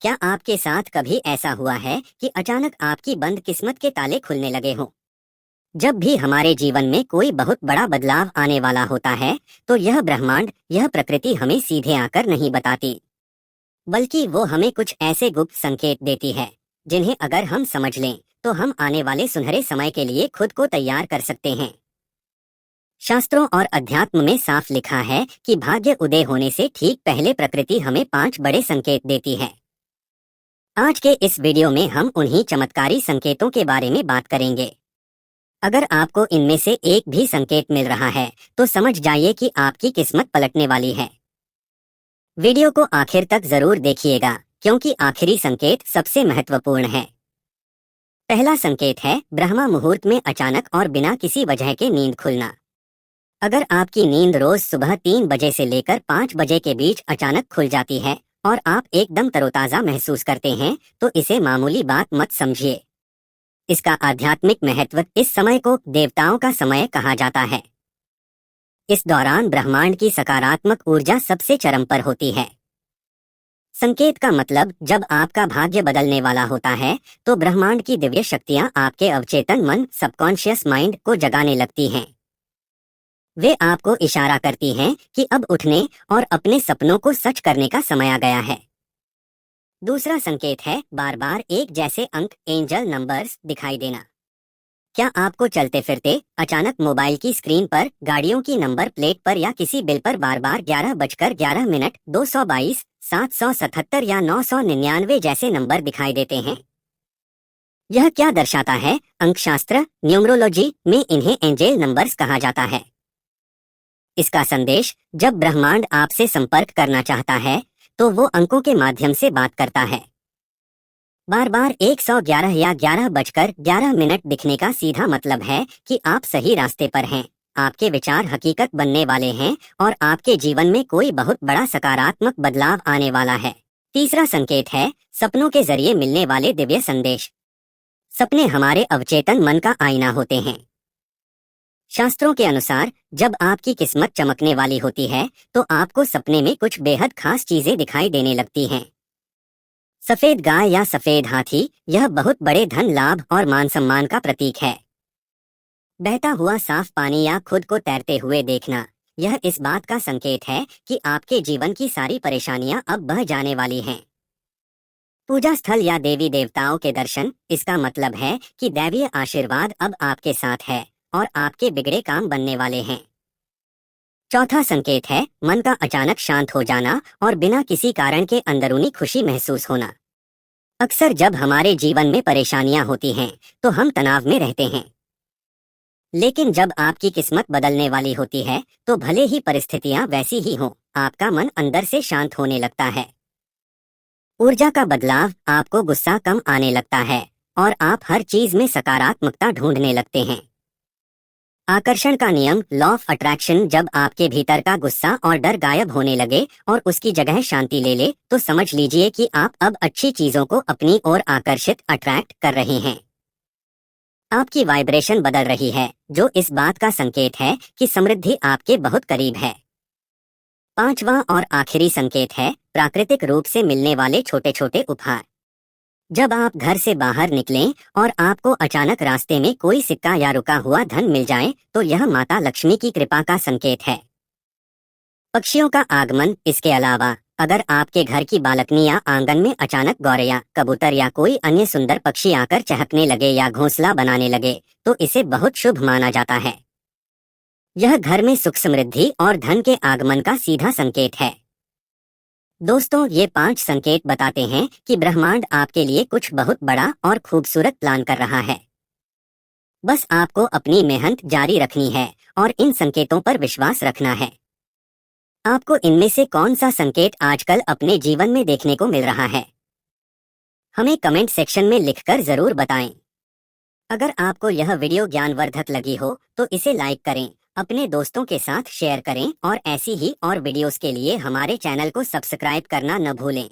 क्या आपके साथ कभी ऐसा हुआ है कि अचानक आपकी बंद किस्मत के ताले खुलने लगे हों? जब भी हमारे जीवन में कोई बहुत बड़ा बदलाव आने वाला होता है, तो यह ब्रह्मांड, यह प्रकृति हमें सीधे आकर नहीं बताती, बल्कि वो हमें कुछ ऐसे गुप्त संकेत देती है, जिन्हें अगर हम समझ लें, तो हम आने वाले सुनहरे समय के लिए खुद को तैयार कर सकते हैं। शास्त्रों और अध्यात्म में साफ लिखा है कि भाग्य उदय होने से ठीक पहले प्रकृति हमें 5 बड़े संकेत देती है। आज के इस वीडियो में हम उन्हीं चमत्कारी संकेतों के बारे में बात करेंगे। अगर आपको इनमें से एक भी संकेत मिल रहा है, तो समझ जाइए कि आपकी किस्मत पलटने वाली है। वीडियो को आखिर तक जरूर देखिएगा, क्योंकि आखिरी संकेत सबसे महत्वपूर्ण है। पहला संकेत है ब्रह्मा मुहूर्त में अचानक और बिना किसी वजह के नींद खुलना। अगर आपकी नींद रोज सुबह 3 बजे से लेकर 5 बजे के बीच अचानक खुल जाती है और आप एकदम तरोताजा महसूस करते हैं, तो इसे मामूली बात मत समझिए। इसका आध्यात्मिक महत्व, इस समय को देवताओं का समय कहा जाता है। इस दौरान ब्रह्मांड की सकारात्मक ऊर्जा सबसे चरम पर होती है। संकेत का मतलब, जब आपका भाग्य बदलने वाला होता है, तो ब्रह्मांड की दिव्य शक्तियां आपके अवचेतन मन, सबकॉन्शियस माइंड को जगाने लगती हैं। वे आपको इशारा करती हैं कि अब उठने और अपने सपनों को सच करने का समय आ गया है। दूसरा संकेत है बार बार एक जैसे अंक, एंजल नंबर्स दिखाई देना। क्या आपको चलते फिरते अचानक मोबाइल की स्क्रीन पर, गाड़ियों की नंबर प्लेट पर या किसी बिल पर बार बार 11:11, 222, 777 या 999 जैसे नंबर दिखाई देते हैं? यह क्या दर्शाता है? अंकशास्त्र, न्यूमरोलॉजी में इन्हें एंजेल नंबर्स कहा जाता है। इसका संदेश, जब ब्रह्मांड आपसे संपर्क करना चाहता है, तो वो अंकों के माध्यम से बात करता है। बार बार 111 या 11:11 दिखने का सीधा मतलब है कि आप सही रास्ते पर हैं, आपके विचार हकीकत बनने वाले हैं और आपके जीवन में कोई बहुत बड़ा सकारात्मक बदलाव आने वाला है। तीसरा संकेत है सपनों के जरिए मिलने वाले दिव्य संदेश। सपने हमारे अवचेतन मन का आईना होते हैं। शास्त्रों के अनुसार, जब आपकी किस्मत चमकने वाली होती है, तो आपको सपने में कुछ बेहद खास चीजें दिखाई देने लगती हैं। सफेद गाय या सफेद हाथी, यह बहुत बड़े धन लाभ और मान सम्मान का प्रतीक है। बहता हुआ साफ पानी या खुद को तैरते हुए देखना, यह इस बात का संकेत है कि आपके जीवन की सारी परेशानियां अब बह जाने वाली हैं। पूजा स्थल या देवी देवताओं के दर्शन, इसका मतलब है कि दैवीय आशीर्वाद अब आपके साथ है और आपके बिगड़े काम बनने वाले हैं। चौथा संकेत है मन का अचानक शांत हो जाना और बिना किसी कारण के अंदरूनी खुशी महसूस होना। अक्सर जब हमारे जीवन में परेशानियां होती हैं, तो हम तनाव में रहते हैं। लेकिन जब आपकी किस्मत बदलने वाली होती है, तो भले ही परिस्थितियां वैसी ही हों, आपका मन अंदर से शांत होने लगता है। ऊर्जा का बदलाव, आपको गुस्सा कम आने लगता है और आप हर चीज में सकारात्मकता ढूंढने लगते हैं। आकर्षण का नियम, लॉ ऑफ अट्रैक्शन, जब आपके भीतर का गुस्सा और डर गायब होने लगे और उसकी जगह शांति ले ले, तो समझ लीजिए कि आप अब अच्छी चीजों को अपनी ओर आकर्षित, अट्रैक्ट कर रहे हैं। आपकी वाइब्रेशन बदल रही है, जो इस बात का संकेत है कि समृद्धि आपके बहुत करीब है। पांचवा और आखिरी संकेत है प्राकृतिक रूप से मिलने वाले छोटे छोटे उपहार। जब आप घर से बाहर निकलें और आपको अचानक रास्ते में कोई सिक्का या रुका हुआ धन मिल जाए, तो यह माता लक्ष्मी की कृपा का संकेत है। पक्षियों का आगमन, इसके अलावा अगर आपके घर की बालकनी या आंगन में अचानक गौरैया, कबूतर या कोई अन्य सुंदर पक्षी आकर चहकने लगे या घोंसला बनाने लगे, तो इसे बहुत शुभ माना जाता है। यह घर में सुख, समृद्धि और धन के आगमन का सीधा संकेत है। दोस्तों, ये 5 संकेत बताते हैं कि ब्रह्मांड आपके लिए कुछ बहुत बड़ा और खूबसूरत प्लान कर रहा है। बस आपको अपनी मेहनत जारी रखनी है और इन संकेतों पर विश्वास रखना है। आपको इनमें से कौन सा संकेत आजकल अपने जीवन में देखने को मिल रहा है? हमें कमेंट सेक्शन में लिखकर जरूर बताएं। अगर आपको यह वीडियो ज्ञानवर्धक लगी हो, तो इसे लाइक करें, अपने दोस्तों के साथ शेयर करें और ऐसी ही और वीडियोस के लिए हमारे चैनल को सब्सक्राइब करना न भूलें।